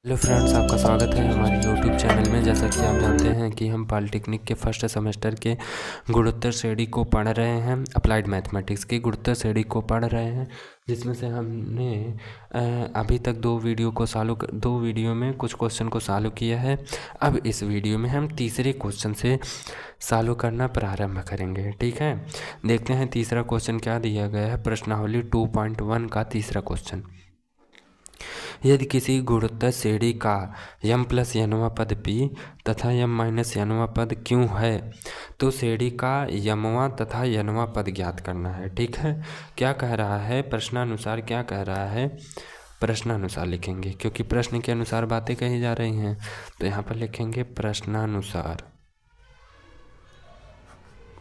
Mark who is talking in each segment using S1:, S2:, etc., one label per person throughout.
S1: Hello friends, आपका स्वागत है हमारे यूट्यूब चैनल में। जैसा कि आप जानते हैं कि हम पॉलिटेक्निक के फर्स्ट सेमेस्टर के गुणोत्तर श्रेणी को पढ़ रहे हैं। अप्लाइड मैथमेटिक्स की गुणोत्तर श्रेणी को पढ़ रहे हैं, जिसमें से हमने अभी तक दो वीडियो में कुछ क्वेश्चन को सॉल्व किया है। अब इस वीडियो में हम तीसरे क्वेश्चन से सॉल्व करना प्रारंभ करेंगे। ठीक है, देखते हैं तीसरा क्वेश्चन क्या दिया गया है। प्रश्नावली 2.1 का तीसरा क्वेश्चन। यदि किसी गुणोत्तर श्रेणी का m प्लस nवां पद p तथा m माइनस nवां पद q है, तो श्रेणी का mवां तथा nवां पद ज्ञात करना है। ठीक है, क्या कह रहा है प्रश्नानुसार, क्या कह रहा है प्रश्नानुसार लिखेंगे, क्योंकि प्रश्न के अनुसार बातें कही जा रही हैं। तो यहाँ पर लिखेंगे प्रश्नानुसार।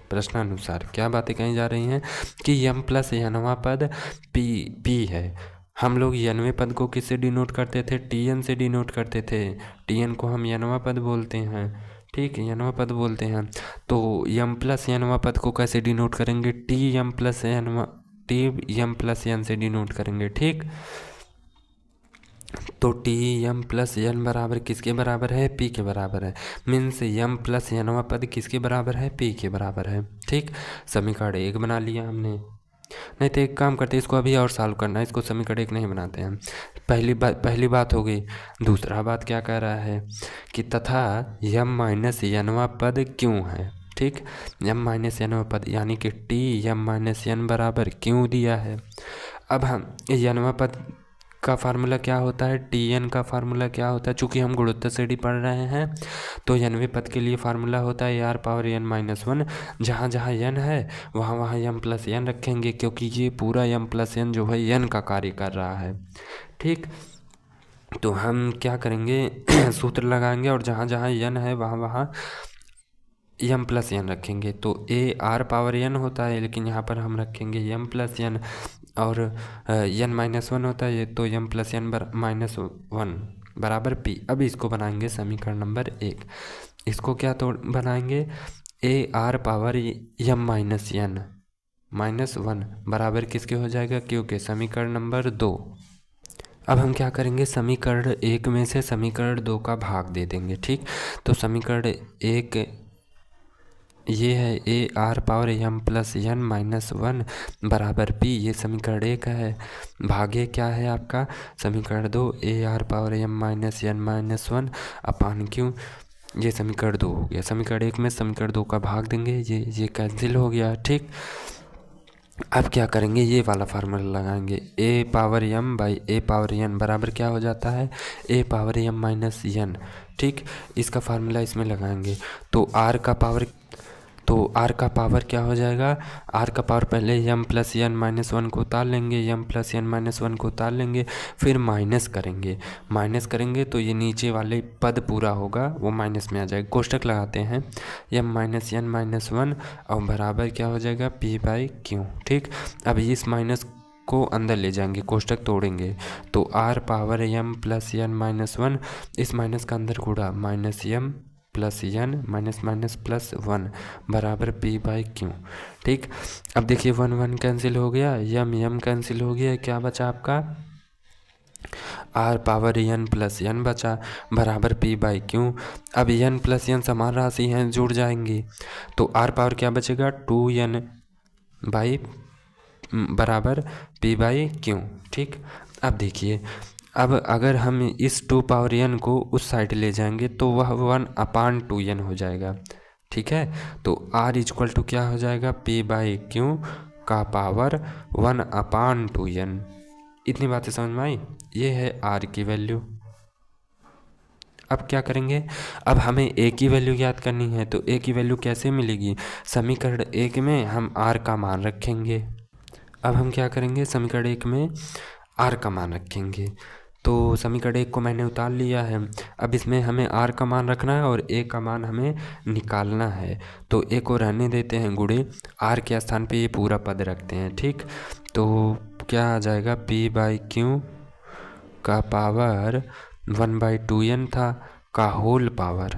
S1: प्रश्नानुसार क्या बातें कही जा रही हैं कि m प्लस nवां पद p है। हम लोग nवें पद को किससे डिनोट करते थे? tn से डिनोट करते थे। tn को हम nवां पद बोलते हैं। ठीक, nवां पद बोलते हैं। तो m प्लस nवां पद को कैसे डिनोट करेंगे? tm प्लस n से डिनोट करेंगे। ठीक, तो tm प्लस n बराबर किसके बराबर है? p के बराबर है। मीन्स m प्लस nवां पद किसके बराबर है? p के बराबर है। ठीक, समीकरण 1 बना लिया हमने। नहीं तो एक काम करते हैं, इसको अभी और सॉल्व करना है, इसको समीकरण 1 नहीं बनाते हैं। पहली बात हो गई। दूसरा बात क्या कह रहा है कि तथा m माइनस nवां पद क्यों है। ठीक, m माइनस nवां पद यानी कि tm माइनस n बराबर क्यों दिया है। अब हम nवां पद का फार्मूला क्या होता है, tn का फार्मूला क्या होता है। चूँकि हम गुणोत्तर श्रेणी पढ़ रहे हैं, तो nवें पद के लिए फार्मूला होता है r पावर n माइनस 1। जहाँ जहाँ n है वहाँ वहाँ m प्लस n रखेंगे, क्योंकि ये पूरा m प्लस n जो है n का कार्य कर रहा है। ठीक, तो हम क्या करेंगे सूत्र लगाएंगे और जहाँ जहाँ n है वहाँ वहाँ m प्लस n रखेंगे। तो a r पावर n होता है, लेकिन यहाँ पर हम रखेंगे m प्लस n, और n माइनस 1 होता है, तो m प्लस n माइनस 1 बराबर p। अब इसको बनाएंगे समीकरण नंबर 1। इसको क्या तो बनाएंगे a r power m minus n minus 1 बराबर किसके हो जाएगा? क्योंकि समीकरण नंबर 2। अब हम क्या करेंगे, समीकरण 1 में से समीकरण 2 का भाग दे देंगे। ठीक, तो समीकरण 1 ये है a r power m plus n minus 1 बराबर p। ये समीकरण 1 है। भागे क्या है आपका समीकरण 2 a r power m minus n minus 1 upon q। ये समीकरण 2 हो गया। समीकरण 1 में समीकरण 2 का भाग देंगे, ये कैंसिल हो गया। ठीक, अब क्या करेंगे, ये वाला फार्मूला लगाएंगे a power m by a power n बराबर क्या हो जाता है? a power m minus n। ठीक, इसका फार्मूला इसमें लगाएंगे तो r का पावर क्या हो जाएगा? r का पावर पहले m प्लस n माइनस 1 को उतार लेंगे, m प्लस n माइनस 1 को उतार लेंगे, फिर माइनस करेंगे तो ये नीचे वाले पद पूरा होगा, वो माइनस में आ जाएगा। कोष्टक लगाते हैं m माइनस n माइनस 1 और बराबर क्या हो जाएगा? p by q। ठीक, अब इस माइनस को अंदर ले जाएंगे, कोष्टक तोड़ेंगे, तो r power m plus n minus 1, इस माइनस का अंदर गुणा minus m plus n minus minus plus 1 बराबर p बाई q। ठीक, अब देखिए 1 1 कैंसिल हो गया, m कैंसिल हो गया, क्या बचा आपका? r power n plus n बचा बराबर p बाई q। अब n प्लस n समान राशि हैं, जुड़ जाएंगी, तो r पावर क्या बचेगा? 2n बाई बराबर p बाई q। ठीक, अब देखिए, अब अगर हम इस 2 पावर n को उस साइड ले जाएंगे तो वह 1 अपान 2n हो जाएगा। ठीक है, तो r इक्वल टू क्या हो जाएगा? p बाई q का पावर 1 अपान 2n। इतनी बातें समझ में आई? ये है r की वैल्यू। अब क्या करेंगे, अब हमें a की वैल्यू ज्ञात करनी है, तो a की वैल्यू कैसे मिलेगी? समीकरण 1 में हम r का मान रखेंगे। अब हम क्या करेंगे, समीकरण 1 में r का मान रखेंगे, तो समीकरण 1 को मैंने उतार लिया है। अब इसमें हमें r का मान रखना है और a का मान हमें निकालना है, तो a को रहने देते हैं गुणे r के स्थान पे ये पूरा पद रखते हैं। ठीक, तो क्या आ जाएगा? p बाई q का पावर 1 बाई 2n था का होल पावर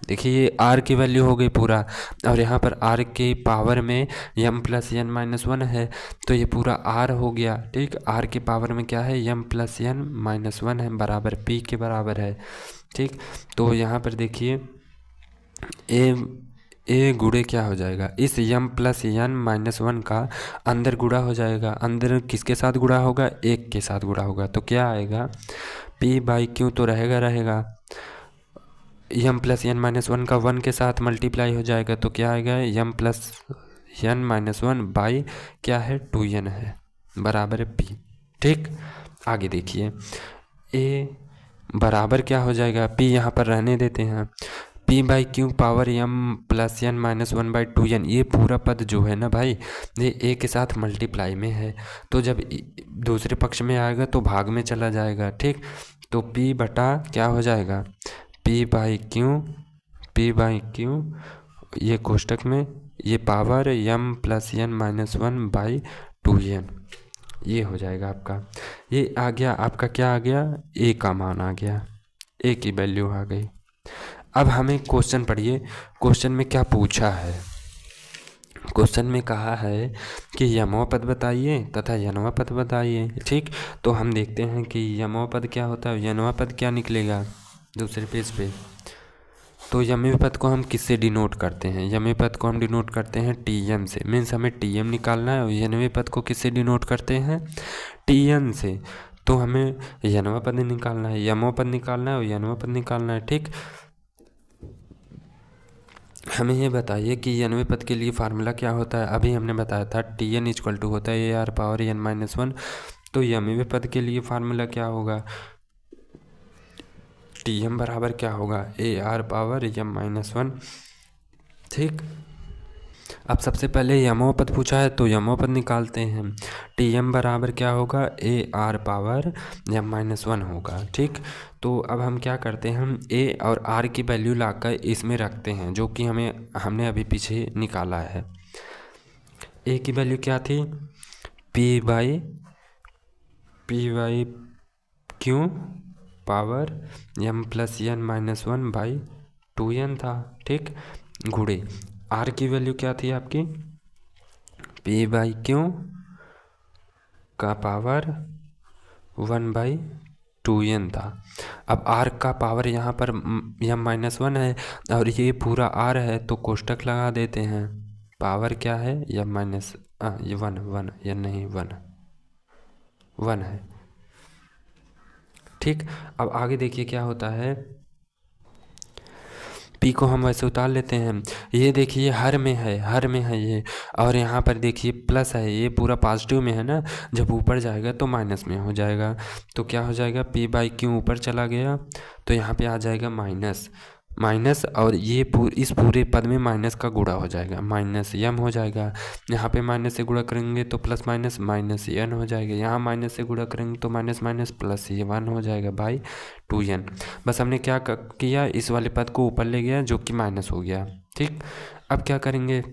S1: देखिए ये आर की वैल्यू हो गई पूरा, और यहाँ पर आर के पावर में यम प्लस एन माइनस वन है, तो ये पूरा आर हो गया। ठीक, आर के पावर में क्या है, यम प्लस एन माइनस वन है, बराबर पी के बराबर है। ठीक, तो यहाँ पर देखिए ए गुणे क्या हो जाएगा, इस यम प्लस एन माइनस वन का अंदर गुणा हो जाएगा। अंदर किसके साथ गुणा होगा, एक के साथ गुणा होगा, तो क्या आएगा, पी बाई क्यू तो रहेगा, m plus n minus one का वन के साथ मल्टीप्लाई हो जाएगा, तो क्या आएगा, m plus n minus one by क्या है, टू एन है, बराबर है पी। ठीक, आगे देखिए ए बराबर क्या हो जाएगा, पी यहाँ पर रहने देते हैं, p by q power m plus n minus one by two n, ये पूरा पद जो है ना भाई, ये ए के साथ मल्टीप्लाई में है, तो जब दूसरे पक्ष में आएगा तो भाग में चला जाएगा। ठीक, तो पी बटा क्या हो जाएगा, पी बाई क्यू ये कोष्टक में ये power m plus n minus one by two n, ये हो जाएगा आपका। ये आ गया आपका, क्या आ गया, ए का मान आ गया, ए की वैल्यू आ गई। अब हमें क्वेश्चन पढ़िए, क्वेश्चन में क्या पूछा है। क्वेश्चन में कहा है कि यमों पद बताइए तथा यनवा पद बताइए। ठीक, तो हम देखते हैं कि यमों पद क्या होता है, यनवा पद क्या निकलेगा दूसरे पेज पे। तो यमी पद को हम किससे डिनोट करते हैं, यमी पद को हम डिनोट करते हैं टी एम से, मीन्स हमें टी एम निकालना है। और यनवे पद को किससे डिनोट करते हैं, टी एन से, तो हमें यनवा पद निकालना है, यमो पद निकालना है और यनवा पद निकालना है। ठीक, हमें ये बताइए कि यनवे पद के लिए फार्मूला क्या होता है। अभी हमने बताया था टी एन इक्वल टू होता है a r power n minus one, तो यनवे पद के लिए फार्मूला क्या होगा, टी एम बराबर क्या होगा, a r power m minus one. ठीक, अब सबसे पहले यमो पद पूछा है तो यमो पद निकालते हैं, टी एम बराबर क्या होगा, a r power m minus one होगा। ठीक, तो अब हम क्या करते हैं, हम ए और आर की वैल्यू लाकर इसमें रखते हैं, जो कि हमने अभी पीछे निकाला है। ए की वैल्यू क्या थी, p by q power m plus n minus one by two n था। ठीक, गुणे आर की वैल्यू क्या थी आपकी, पी बाई क्यू का power one by two n था। अब आर का पावर यहाँ पर एम माइनस वन है और ये पूरा आर है, तो कोष्टक लगा देते हैं, पावर क्या है, एम माइनस ये वन या नहीं वन है। ठीक, अब आगे देखिए क्या होता है, पी को हम वैसे उतार लेते हैं, ये देखिए हर में है ये, और यहाँ पर देखिए प्लस है, ये पूरा पॉजिटिव में है ना, जब ऊपर जाएगा तो माइनस में हो जाएगा, तो क्या हो जाएगा, पी बाई क्यू ऊपर चला गया तो यहाँ पे आ जाएगा माइनस, और ये इस पूरे पद में माइनस का गुणा हो जाएगा, माइनस एम हो जाएगा। यहाँ पे माइनस से गुणा करेंगे तो प्लस माइनस एन हो जाएगा, यहाँ माइनस से गुणा करेंगे तो माइनस प्लस ये वन हो जाएगा बाई टू एन। बस हमने क्या किया, इस वाले पद को ऊपर ले गया जो कि माइनस हो गया। ठीक, अब क्या करेंगे,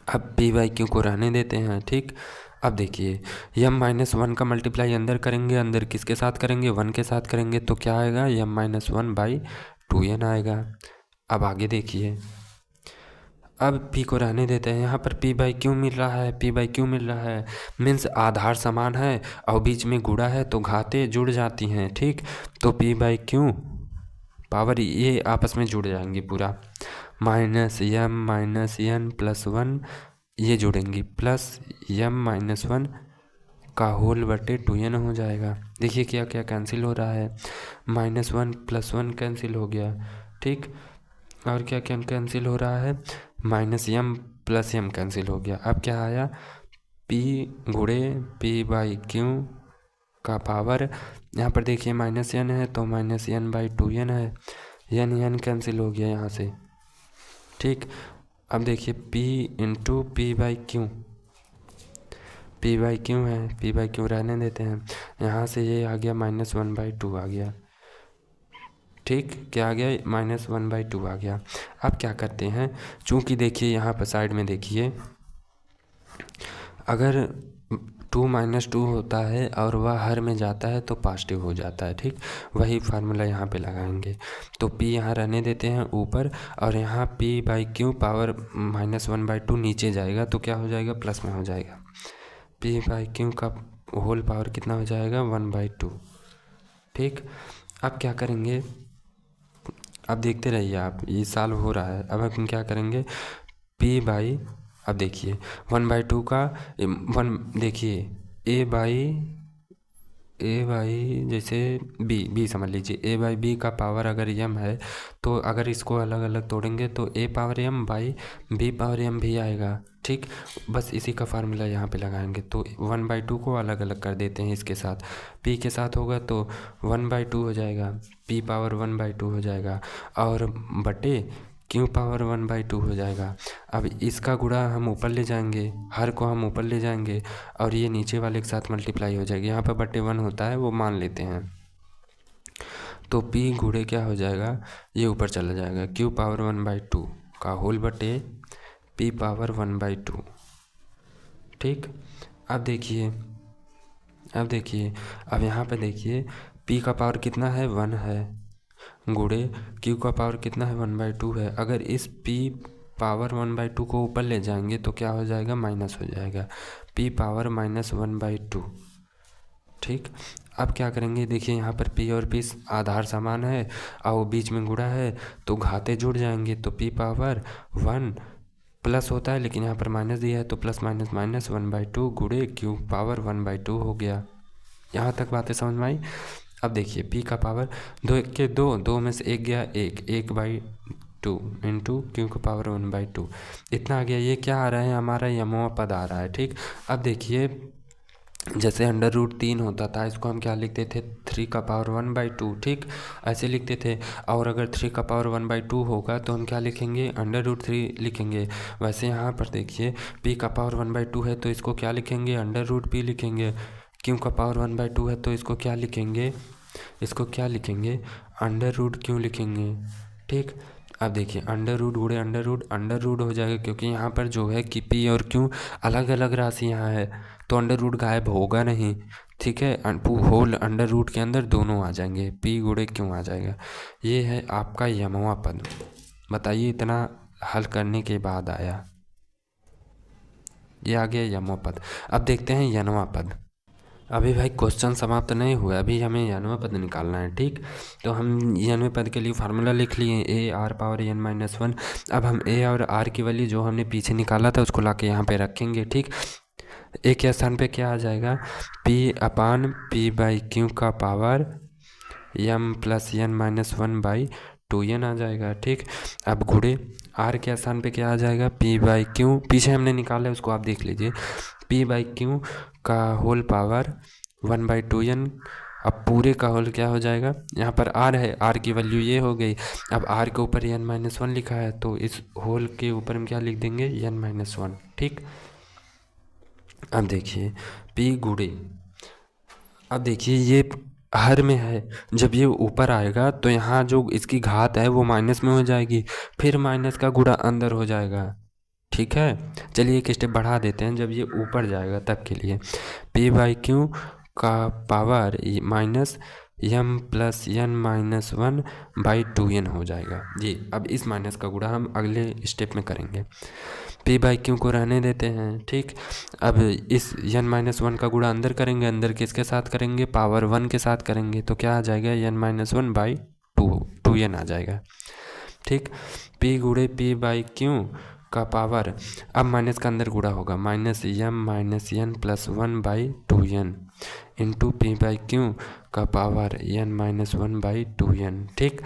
S1: अब पी बाई क्यू को रहने देते हैं। ठीक, अब देखिए यम माइनस वन का मल्टीप्लाई अंदर करेंगे, अंदर किसके साथ करेंगे, वन के साथ करेंगे, तो क्या आएगा, m minus one by two n आएगा। अब आगे देखिए, अब पी को रहने देते हैं, यहाँ पर पी बाई क्यू मिल रहा है, मीन्स आधार समान है और बीच में गुणा है तो घातें जुड़ जाती हैं। ठीक, तो पी बाई क्यू पावर ये आपस में जुड़ जाएंगी पूरा, माइनस एन प्लस वन ये जुड़ेंगी, प्लस एम माइनस वन का होल बटे टू एन हो जाएगा। देखिए क्या क्या कैंसिल हो रहा है, minus one plus one cancel हो गया। ठीक, और क्या क्या कैंसिल हो रहा है, minus m plus m cancel हो गया। अब क्या आया, पी गुणे पी बाई क्यू का पावर, यहाँ पर देखिए माइनस एन है तो minus n by two n है, एन कैंसिल हो गया यहाँ से। ठीक, अब देखिए p into p by q है, पी बाई क्यू रहने देते हैं, यहाँ से ये आ गया माइनस वन बाई टू आ गया। ठीक, क्या आ गया, माइनस वन बाई टू आ गया। अब क्या करते हैं, चूँकि देखिए यहाँ पर साइड में देखिए, अगर 2 - 2 होता है और वह हर में जाता है तो पॉजिटिव हो जाता है। ठीक, वही फार्मूला यहाँ पे लगाएंगे। तो p यहाँ रहने देते हैं ऊपर, और यहाँ p/q पावर -1/2 नीचे जाएगा तो क्या हो जाएगा, प्लस में हो जाएगा। p/q का होल पावर कितना हो जाएगा, 1/2। ठीक, अब क्या करेंगे, अब देखते रहिए आप, ये सॉल्व हो रहा है। अब हम क्या करेंगे, अब देखिए 1/2 का 1, देखिए a बाई जैसे b समझ लीजिए, a/b का पावर अगर m है तो अगर इसको अलग अलग तोड़ेंगे तो a power m by b power m भी आएगा। ठीक, बस इसी का फार्मूला यहाँ पे लगाएंगे। तो 1/2 को अलग अलग कर देते हैं इसके साथ, p के साथ होगा तो 1/2 हो जाएगा, p पावर 1/2 हो जाएगा, और बटे q पावर 1/2 हो जाएगा। अब इसका गुणा हम ऊपर ले जाएंगे, हर को हम ऊपर ले जाएंगे, और ये नीचे वाले के साथ मल्टीप्लाई हो जाएगी। यहाँ पर बटे 1 होता है, वो मान लेते हैं। तो p गुणे क्या हो जाएगा, ये ऊपर चला जाएगा, q पावर 1/2 का होल बटे p पावर 1/2। ठीक, अब देखिए अब यहाँ पे देखिए p का पावर कितना है, 1 है, गुणे q का पावर कितना है, 1/2 है। अगर इस p पावर 1/2 को ऊपर ले जाएंगे तो क्या हो जाएगा, माइनस हो जाएगा, p पावर -1/2। ठीक, अब क्या करेंगे, देखिए यहाँ पर p और p आधार समान है और बीच में गुणा है तो घाते जुड़ जाएंगे। तो p पावर 1 प्लस होता है, लेकिन यहाँ पर माइनस दिया है तो प्लस माइनस माइनस 1/2 गुणे q पावर 1/2 हो गया। यहाँ तक बातें समझ में आई। अब देखिए p का पावर 2 में से 1 गया, 1/2 इंटू q का पावर 1/2, इतना आ गया। ये क्या आ रहा है, हमारा यमों पद आ रहा है। ठीक, अब देखिए जैसे √3 होता था, इसको हम क्या लिखते थे, 3 का पावर 1/2। ठीक, ऐसे लिखते थे। और अगर 3 का पावर 1/2 होगा तो हम क्या लिखेंगे, √3 लिखेंगे। वैसे यहाँ पर देखिए p का पावर 1/2 है तो इसको क्या लिखेंगे, √p लिखेंगे। q का पावर 1/2 है तो इसको क्या लिखेंगे, √q लिखेंगे। ठीक, अब देखिए अंडर रूट हो जाएगा, क्योंकि यहाँ पर जो है कि p और q अलग अलग राशियाँ है तो अंडर रूट गायब होगा नहीं। ठीक है, होल अंडर रूट के अंदर दोनों आ जाएंगे, p गुणे q आ जाएगा। ये है आपका यमवा पद। बताइए, इतना हल करने के बाद आया, ये आ गया यमवा पद। अब देखते हैं यनवा पद। अभी भाई क्वेश्चन समाप्त नहीं हुआ, अभी हमें यनवा पद निकालना है। ठीक, तो हम यनवे पद के लिए फार्मूला लिख लिए, a r पावर n-1। अब हम a और r की वैल्यू जो हमने पीछे निकाला था उसको लाके यहाँ पे रखेंगे। ठीक, a के स्थान पे क्या आ जाएगा, p/p/q का पावर m + n-1/2n आ जाएगा। ठीक, अब गुणे r के स्थान पे क्या आ जाएगा, p/q पीछे हमने निकाला है उसको आप देख लीजिए, p/q का होल पावर 1/2n। अब पूरे का होल क्या हो जाएगा, यहाँ पर r है, r की वैल्यू ये हो गई। अब r के ऊपर n-1 लिखा है तो इस होल के ऊपर हम क्या लिख देंगे, n-1। ठीक, अब देखिए p गुणे, अब देखिए ये हर में है, जब ये ऊपर आएगा तो यहाँ जो इसकी घात है वो माइनस में हो जाएगी, फिर माइनस का गुणा अंदर हो जाएगा। ठीक है, चलिए एक स्टेप बढ़ा देते हैं, जब ये ऊपर जाएगा तब के लिए p/q का पावर -m + n-1/2n हो जाएगा जी। अब इस माइनस का गुणा हम अगले स्टेप में करेंगे, p/q को रहने देते हैं। ठीक, अब इस n-1 का गुणा अंदर करेंगे, अंदर किसके साथ करेंगे, पावर 1 के साथ करेंगे तो क्या आ जाएगा, n-1/2n आ जाएगा। ठीक, p गुणे p/q का पावर, अब माइनस का अंदर गुणा होगा, -m - n + 1/2n into p/q का पावर n-1/2n। ठीक,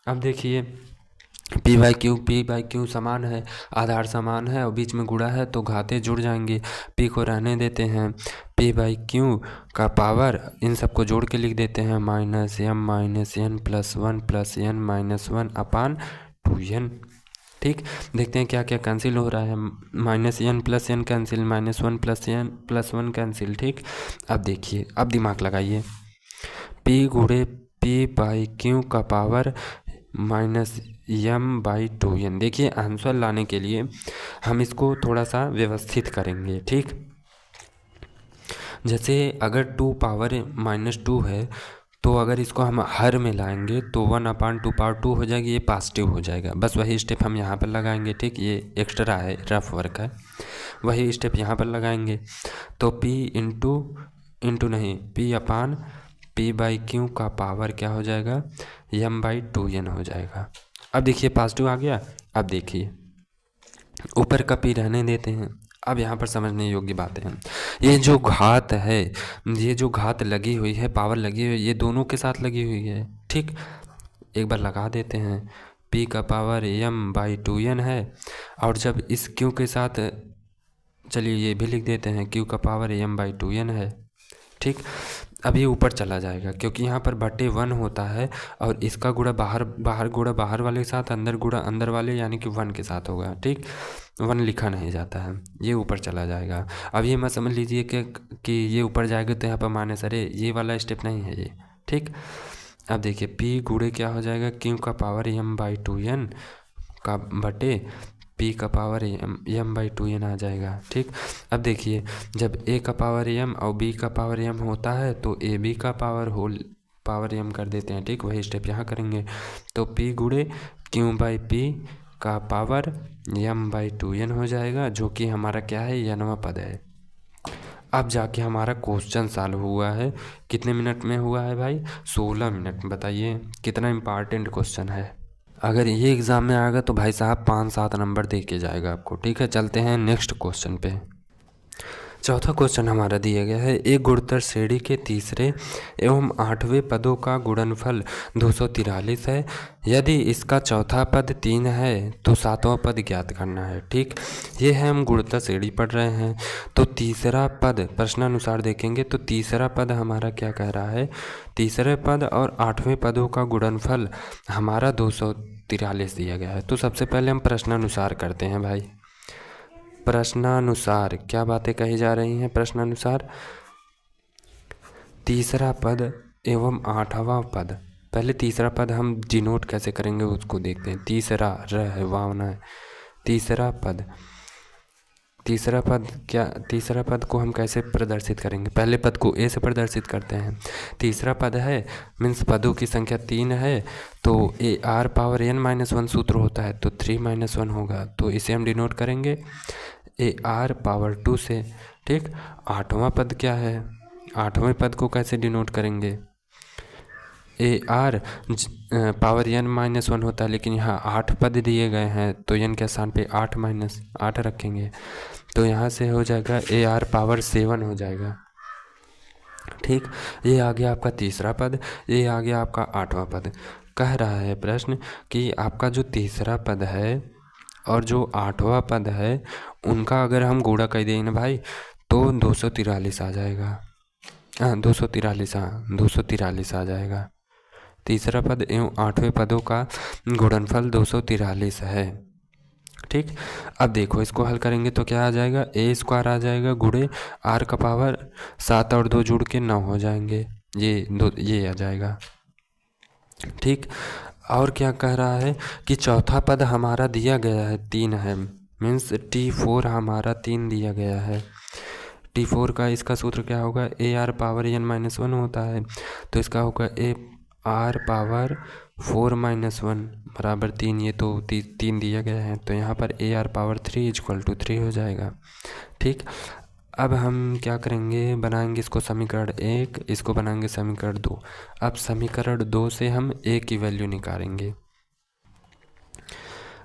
S1: अब देखिए p/q समान है, आधार समान है और बीच में गुणा है तो घाते जुड़ जाएंगे। p को रहने देते हैं, p/q का पावर इन सबको जोड़ के लिख देते हैं, -m - n + 1 + n-1/2n। ठीक, देखते हैं क्या क्या कैंसिल हो रहा है, -n + n cancel, -1 + n + 1 cancel. ठीक, अब देखिए, अब दिमाग लगाइए, p गुणे p/q का पावर -m/2n। देखिए आंसर लाने के लिए हम इसको थोड़ा सा व्यवस्थित करेंगे। ठीक, जैसे अगर 2 पावर -2 है तो अगर इसको हम हर में लाएंगे तो 1/2 पावर 2 हो जाएगी, ये पॉजिटिव हो जाएगा। बस वही स्टेप हम यहाँ पर लगाएंगे। ठीक, ये एक्स्ट्रा है, रफ वर्क है, वही स्टेप यहाँ पर लगाएंगे। तो P इंटू नहीं, P/Q का पावर क्या हो जाएगा, m/2n हो जाएगा। अब देखिए पॉजिटिव आ गया। अब देखिए ऊपर का P रहने देते हैं। अब यहाँ पर समझने योग्य बातें हैं। ये जो घात है, ये जो घात लगी हुई है, पावर लगी हुई है, ये दोनों के साथ लगी हुई है। ठीक, एक बार लगा देते हैं। P का पावर m/2n है, और जब इस Q के साथ, चलिए ये भी लिख देते हैं, Q का पावर m/2n है। ठीक, अब ये ऊपर चला जाएगा क्योंकि यहाँ पर बटे 1 होता है, और इसका गुणा बाहर गुणा बाहर वाले के साथ, अंदर गुणा अंदर वाले यानी कि 1 के साथ होगा। ठीक, 1 लिखा नहीं जाता है, ये ऊपर चला जाएगा। अब ये मत समझ लीजिए कि ये ऊपर जाएगा तो यहाँ पर माइनस, अरे ये वाला स्टेप नहीं है ये। ठीक, अब देखिए P गुणे क्या हो जाएगा, Q का पावर m/2n का बटे P का पावर m/2n आ जाएगा। ठीक, अब देखिए जब A का पावर m और B का पावर m होता है तो AB का पावर m कर देते हैं। ठीक, वही स्टेप यहाँ करेंगे। तो P गुणे Q/P का पावर m/2n हो जाएगा, जो कि हमारा क्या है, n वां पद है। अब जाके हमारा क्वेश्चन सॉल्व हुआ है। कितने मिनट में हुआ है भाई, 16 मिनट। बताइए कितना इम्पॉर्टेंट क्वेश्चन है। अगर ये एग्ज़ाम में आएगा तो भाई साहब 5-7 नंबर दे के जाएगा आपको। ठीक है, चलते हैं नेक्स्ट क्वेश्चन पे। चौथा क्वेश्चन हमारा दिया गया है, एक गुणोत्तर श्रेणी के तीसरे एवं 8वें पदों का गुणनफल 243 है। यदि इसका चौथा पद 3 है तो 7वां पद ज्ञात करना है। ठीक, ये है, हम गुणोत्तर श्रेणी पढ़ रहे हैं। तो तीसरा पद प्रश्नानुसार देखेंगे तो तीसरा पद हमारा क्या कह रहा है, तीसरे पद और 8वें पदों का गुणनफल हमारा 243 दिया गया है। तो सबसे पहले हम प्रश्नानुसार करते हैं भाई। प्रश्नानुसार क्या बातें कही जा रही हैं, प्रश्नानुसार तीसरा पद एवं 8वां पद। पहले तीसरा पद हम डिनोट कैसे करेंगे उसको देखते हैं। तीसरा र है, वावना है, तीसरा पद तीसरा पद को हम कैसे प्रदर्शित करेंगे, पहले पद को A से प्रदर्शित करते हैं। तीसरा पद है मीन्स पदों की संख्या 3 है, तो AR⁻n-1 सूत्र होता है, तो 3-1 होगा, तो इसे हम डिनोट करेंगे AR⁻2 से। ठीक, 8वां पद क्या है, 8वें पद को कैसे डिनोट करेंगे, AR⁻n-1 होता है, लेकिन यहाँ 8 पद दिए गए हैं तो n के स्थान पे 8 रखेंगे, तो यहाँ से हो जाएगा AR⁻7 हो जाएगा। ठीक, ये आ गया आपका तीसरा पद, ये आ गया आपका 8वां पद। कह रहा है प्रश्न कि आपका जो तीसरा पद है और जो 8वां पद है उनका अगर हम गुणा कर दें ना भाई तो 243 आ जाएगा। 243 आ जाएगा। तीसरा पद एवं 8वें पदों का गुणनफल 243 है। ठीक, अब देखो इसको हल करेंगे तो क्या आ जाएगा, A² आ जाएगा गुणे R का पावर 7 और 2 जुड़ के 9 हो जाएंगे, ये आ जाएगा। ठीक, और क्या कह रहा है कि चौथा पद हमारा दिया गया है 3 है, मीन्स T4 हमारा 3 दिया गया है। T4 का इसका सूत्र क्या होगा, AR⁻n-1 होता है, तो इसका होगा AR⁻4-1 बराबर 3। ये तो 3 दिया गया है, तो यहाँ पर AR⁻3 = 3 हो जाएगा। ठीक, अब हम क्या करेंगे, बनाएंगे इसको समीकरण 1, इसको बनाएंगे समीकरण 2। अब समीकरण 2 से हम A की वैल्यू निकालेंगे।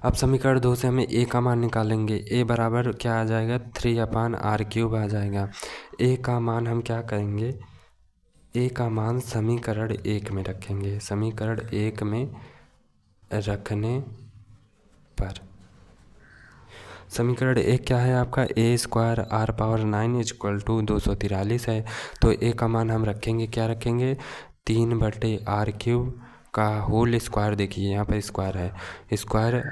S1: अब समीकरण 2 से हमें A का मान निकालेंगे। A बराबर क्या आ जाएगा, 3/r³ आ जाएगा। A का मान हम क्या करेंगे, A का मान समीकरण 1 में रखेंगे। समीकरण 1 में रखने पर समीकरण 1 क्या है आपका, A² R⁻9 = 243 है, तो A का मान हम रखेंगे, क्या रखेंगे, 3/r³ का होल स्क्वायर। देखिए यहाँ पर स्क्वायर है, स्क्वायर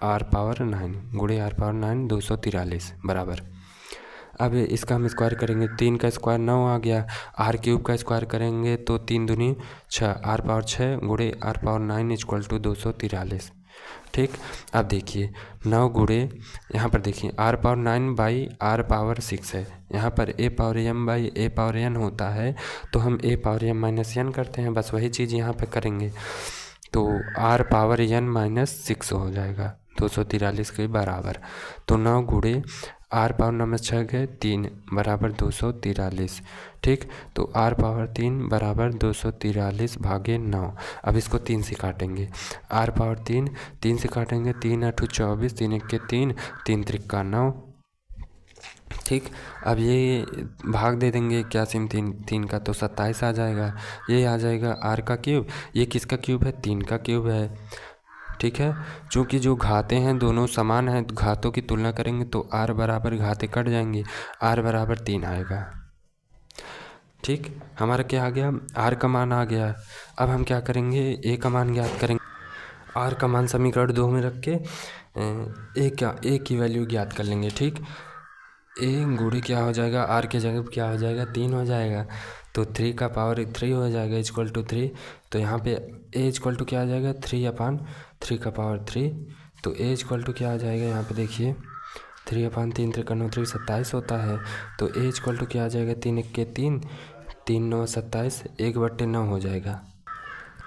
S1: R⁻9 गुणे R⁻9 243 बराबर। अब इसका हम स्क्वायर करेंगे, 3 का स्क्वायर 9 आ गया, R³ का स्क्वायर करेंगे तो 3 दूनी 6, R⁻6 गुणे R⁻9 = 243। ठीक। अब देखिए 9 गुणे, यहाँ पर देखिए r power 9 by r power 6 है, यहाँ पर a power m by a power n होता है, तो हम a power m minus n करते हैं, बस वही चीज़ यहाँ पे करेंगे। तो r पावर n माइनस 6 हो जाएगा 243 के बराबर। तो 9 गुणे r पावर 9 में 6 गए 3 बराबर 243। ठीक। तो r पावर 3 बराबर 243 भागे 9। अब इसको 3 से काटेंगे, r पावर 3 से काटेंगे, 3 8 24, 3 1 3, 3 त्रिका 9। ठीक। अब ये भाग दे देंगे 81 में 3 का, तो 27 आ जाएगा। ये आ जाएगा r का क्यूब, ये किसका क्यूब है, 3 का क्यूब है। ठीक है। चूँकि जो घाते हैं दोनों समान हैं, घातों की तुलना करेंगे तो r बराबर घाते कट जाएंगे, r बराबर 3 आएगा। ठीक। हमारा क्या आ गया, r का मान आ गया। अब हम क्या करेंगे, a का मान ज्ञात करेंगे। r का मान समीकरण 2 में रख के a की वैल्यू ज्ञात कर लेंगे। ठीक। a गुणे क्या हो जाएगा, r के जगह क्या हो जाएगा, 3 हो जाएगा, तो 3 का पावर 3 हो जाएगा इक्वल टू 3। तो यहाँ पे a इक्वल टू क्या आ जाएगा, 3/3 का पावर 3। तो a इक्वल टू क्या आ जाएगा, यहाँ पे देखिए 3/3 3 9 3 27 होता है। तो a इक्वल टू क्या आ जाएगा, 3 1 3, 3 9 27, 1/9 हो जाएगा।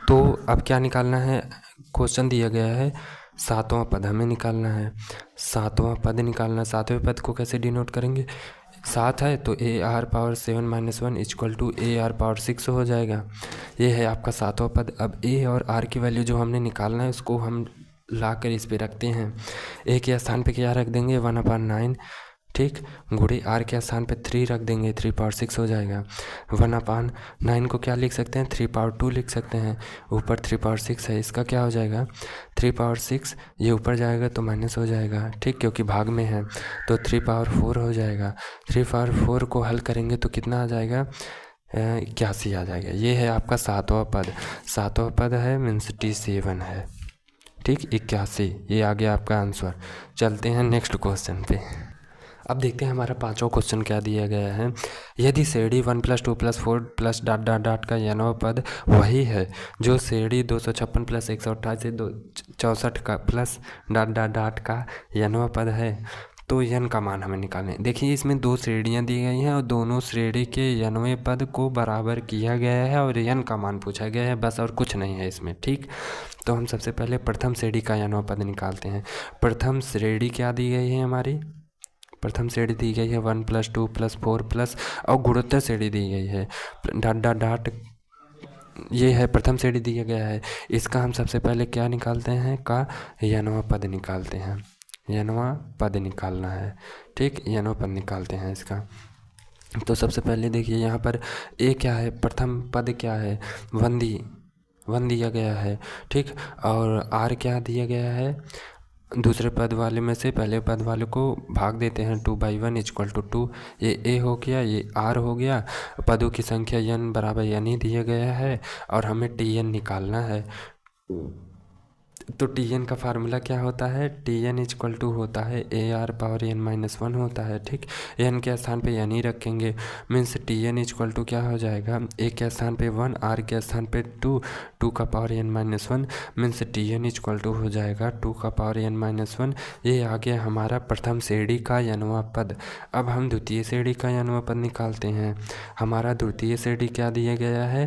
S1: तो अब क्या निकालना है, क्वेश्चन दिया गया है सातवां पद हमें निकालना है। सातवां पद निकालना, सातवें पद को कैसे डिनोट करेंगे, 7 है तो AR power 7 minus 1 equal to AR power 6 हो जाएगा। ये है आपका सातवां पद। अब A और R की वैल्यू जो हमने निकालना है उसको हम ला कर इस पे रखते हैं। A के स्थान पे क्या रख देंगे, 1/9। ठीक। गुणे r के स्थान पे 3 रख देंगे, 3 पावर 6 हो जाएगा। 1/9 को क्या लिख सकते हैं, 3 पावर 2 लिख सकते हैं। ऊपर 3 पावर 6 है, इसका क्या हो जाएगा 3 पावर 6, ये ऊपर जाएगा तो माइनस हो जाएगा। ठीक, क्योंकि भाग में है, तो 3 पावर 4 हो जाएगा। 3 पावर 4 को हल करेंगे तो कितना आ जाएगा, 81 आ जाएगा। ये है आपका सातवां पद। सातवां पद है मीन्स T7 है। ठीक, 81, ये आ गया आपका आंसर। चलते हैं नेक्स्ट क्वेश्चन पे। अब देखते हैं हमारा पांचवा क्वेश्चन क्या दिया गया है। यदि श्रेणी 1 + 2 + 4 + ... का n पद वही है जो श्रेणी 256 + 128 से 64 का प्लस ... का n पद है, तो n का मान हमें निकालना है। देखिए इसमें दो श्रेणियाँ दी गई हैं और दोनों श्रेणी के nवें पद को बराबर किया गया है और n का मान पूछा गया है, बस और कुछ नहीं है इसमें। ठीक, तो हम सबसे पहले प्रथम श्रेणी का n पद निकालते हैं। प्रथम श्रेणी क्या दी गई है हमारी, प्रथम श्रेणी दी गई है 1 + 2 + 4 प्लस और गुणोत्तर श्रेणी दी गई है ... ये है प्रथम श्रेणी दिया गया है। इसका हम सबसे पहले क्या निकालते हैं, का nवां पद निकालते हैं। nवां पद निकालना है। ठीक, nवां पद निकालते हैं इसका। तो सबसे पहले देखिए यहाँ पर a क्या है, प्रथम पद क्या है, 1 दिया गया है। ठीक, और r क्या दिया गया है, दूसरे पद वाले में से पहले पद वाले को भाग देते हैं, 2/1 = 2। ये a हो गया, ये r हो गया। पदों की संख्या n बराबर n ही दिया गया है और हमें Tn निकालना है। तो Tn का फार्मूला क्या होता है, Tn = होता है AR पावर n-1 होता है। ठीक, n के स्थान पे n ही रखेंगे, मीन्स Tn = क्या हो जाएगा, a के स्थान पे 1, r के स्थान पे 2, 2 का पावर n-1, मीन्स Tn = हो जाएगा 2 का पावर n-1। ये आ गया हमारा प्रथम श्रेणी का nवां पद। अब हम द्वितीय श्रेणी का nवां पद निकालते हैं। हमारा द्वितीय श्रेणी क्या दिया गया है,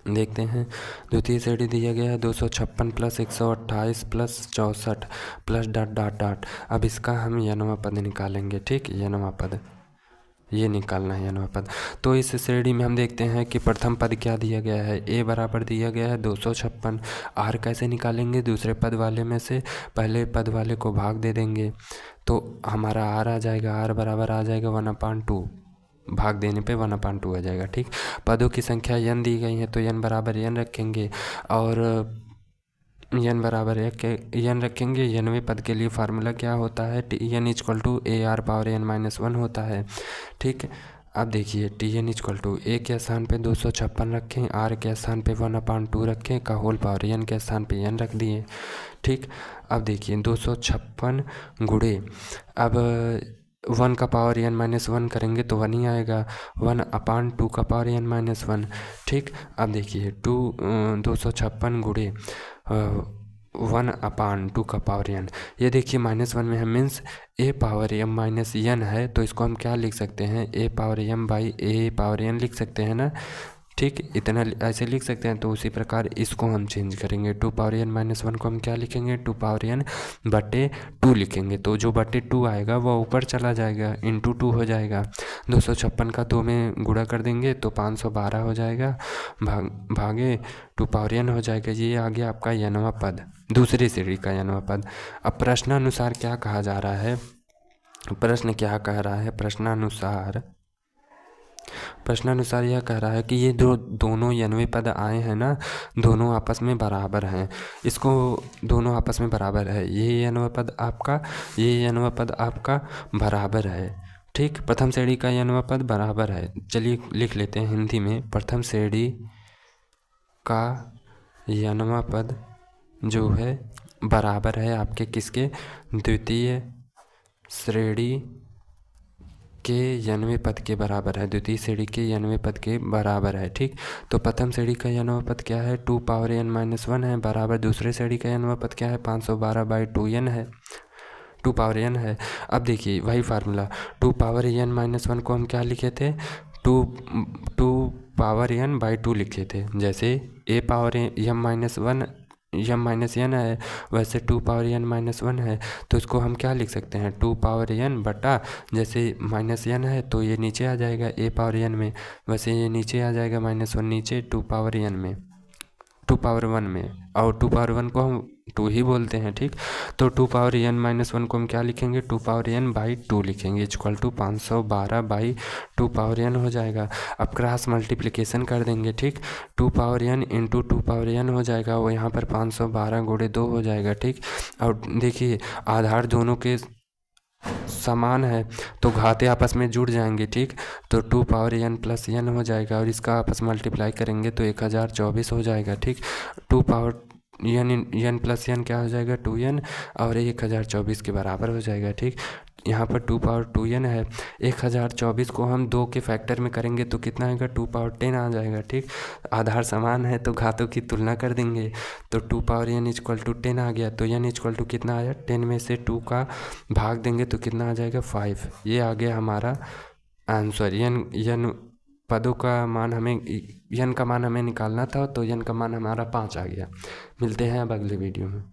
S1: देखते हैं। द्वितीय श्रेणी दिया गया है 256 + 128 + 64 प्लस ... अब इसका हम nवां पद निकालेंगे। ठीक, nवां पद ये निकालना है, nवां पद। तो इस श्रेणी में हम देखते हैं कि प्रथम पद क्या दिया गया है, a बराबर दिया गया है 256। r कैसे निकालेंगे, दूसरे पद वाले में से पहले पद वाले को भाग दे देंगे, तो हमारा r आ जाएगा, r बराबर आ जाएगा 1/2, भाग देने पे 1/2 आ जाएगा। ठीक, पदों की संख्या n दी गई है तो n बराबर n रखेंगे और n बराबर n रखेंगे। nवें पद के लिए फार्मूला क्या होता है, Tn = AR पावर n-1 होता है। ठीक, अब देखिए Tn = a के स्थान पे 256 रखें, r के स्थान पे 1/2 रखें, का होल पावर n के स्थान पे n रख दिए। ठीक, अब देखिए 256 गुणे, अब 1 का पावर n-1 करेंगे तो 1 ही आएगा, 1/2 का पावर n-1। ठीक, अब देखिए 256 गुणे 1/2 का पावर n। ये देखिए -1 में है, means a power m minus n है, तो इसको हम क्या लिख सकते हैं, a power m by a power n लिख सकते हैं ना। ठीक, इतना ऐसे लिख सकते हैं। तो उसी प्रकार इसको हम चेंज करेंगे, 2 पावर n माइनस 1 को हम क्या लिखेंगे, 2 पावर n बटे 2 लिखेंगे। तो जो बटे 2 आएगा वो ऊपर चला जाएगा, इंटू 2 हो जाएगा। 256 का 2 में गुणा कर देंगे तो 512 हो जाएगा, भागे 2 पावर n हो जाएगा। ये आ गया आपका nवां पद, दूसरी सीढ़ी का nवां पद। अब प्रश्नानुसार क्या कहा जा रहा है, प्रश्न क्या कह रहा है, प्रश्नानुसार यह कह रहा है कि ये दोनों nवें पद आए हैं ना, दोनों आपस में बराबर हैं। इसको दोनों आपस में बराबर है, ये nवां पद आपका, ये nवां पद आपका बराबर है। ठीक, प्रथम श्रेणी का nवां पद बराबर है। चलिए लिख लेते हैं हिंदी में, प्रथम श्रेणी का nवां पद जो है बराबर है आपके किसके, द्वितीय श्रेणी के nवें पद के बराबर है, द्वितीय श्रेणी के nवें पद के बराबर है। ठीक, तो प्रथम श्रेणी का nवां पद क्या है, 2 पावर n माइनस 1 है, बराबर दूसरे श्रेणी का nवां पद क्या है, 512/2n है, 2 पावर n है। अब देखिए वही फार्मूला, 2 पावर n माइनस 1 को हम क्या लिखे थे, 2 पावर n बाई 2 लिखे थे। जैसे a power m minus 1 m minus n है, वैसे 2 पावर n माइनस 1 है, तो इसको हम क्या लिख सकते हैं, 2 पावर n बटा, जैसे माइनस n है तो ये नीचे आ जाएगा a पावर n में, वैसे ये नीचे आ जाएगा -1 नीचे 2 पावर n में, 2 पावर 1 में, और 2 पावर 1 को हम 2 ही बोलते हैं। ठीक, तो 2 पावर n माइनस 1 को हम क्या लिखेंगे, 2 पावर n बाई 2 लिखेंगे, इक्वल टू 512/2 पावर n हो जाएगा। अब क्रॉस मल्टीप्लिकेशन कर देंगे। ठीक, 2 power n into 2 power n हो जाएगा, वो यहाँ पर 512 गुणे 2 हो जाएगा। ठीक, और देखिए आधार दोनों के समान है तो घाते आपस में जुड़ जाएंगे। ठीक, तो 2 पावर n प्लस n हो जाएगा, और इसका आपस मल्टीप्लाई करेंगे तो 1024 हो जाएगा। ठीक, 2 पावर n प्लस n क्या हो जाएगा, 2n, और 1024 के बराबर हो जाएगा। ठीक, यहाँ पर 2 पावर 2n है, 1024 को हम 2 के फैक्टर में करेंगे तो कितना आएगा, 2 पावर 10 आ जाएगा। ठीक, आधार समान है तो घातों की तुलना कर देंगे, तो 2 पावर n इक्वल टू 10 आ गया, तो n इक्वल टू कितना आया, 10 में से 2 का भाग देंगे तो कितना आ जाएगा, 5। ये आ गया हमारा आंसर। n पदों का मान हमें, n का मान हमें निकालना था, तो n का मान हमारा 5 आ गया। मिलते हैं अब अगले वीडियो में।